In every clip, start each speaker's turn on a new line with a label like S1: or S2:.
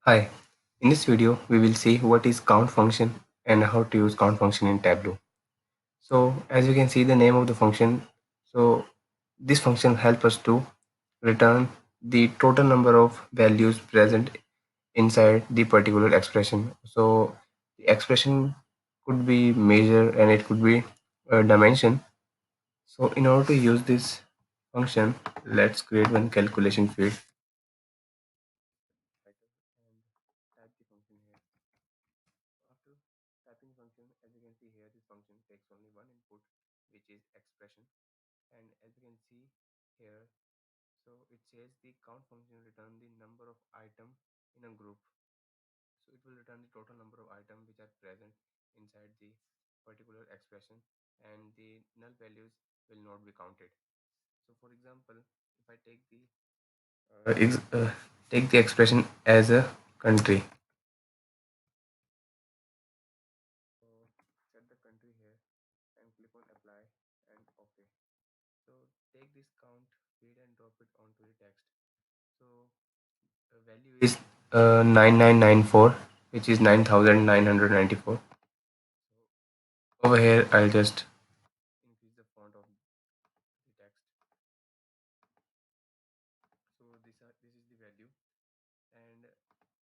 S1: Hi, in this video we will see what is count function and how to use count function in Tableau. So as you can see the name of the function, so this function helps us to return the total number of values present inside the particular expression. So the expression could be measure and it could be a dimension. So in order to use this function, let's create one calculation field. Type the function here. After typing function, as you can see here, this function takes only one input, which is expression. And as you can see here, so it says the count function return the number of item in a group. So it will return the total number of items which are present inside the particular expression, and the null values will not be counted. So for example, if I take the expression as a country, so set the country here and click on apply and OK. So take this count field and drop it onto the text. So the value is 9994, which is 9994. Over here, I'll just increase the font of the text. So this is the value. And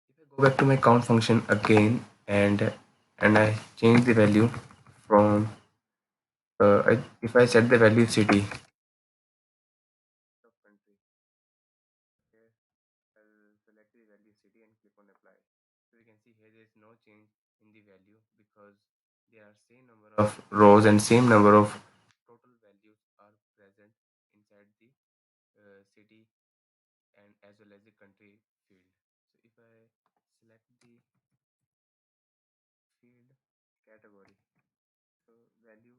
S1: if I go back to my count function again and I change the value from if I set the value city of country. Okay, I'll select the value city and click on apply. So you can see here there is no change in the value because there are same number of rows and same number of total values are present inside the city and as well as the country field. So if I select the field category, so value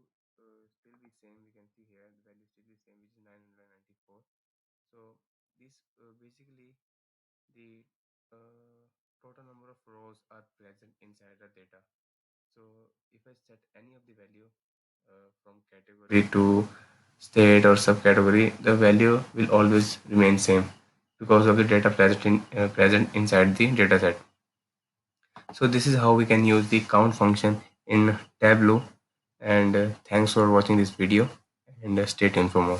S1: still be same. We can see here the value still be same, which is 994. So this basically the total number of rows are present inside the data. So if I set any of the value from category to state or subcategory, the value will always remain same because of the data present inside the dataset. So this is how we can use the count function in Tableau. And thanks for watching this video, and stay tuned for more.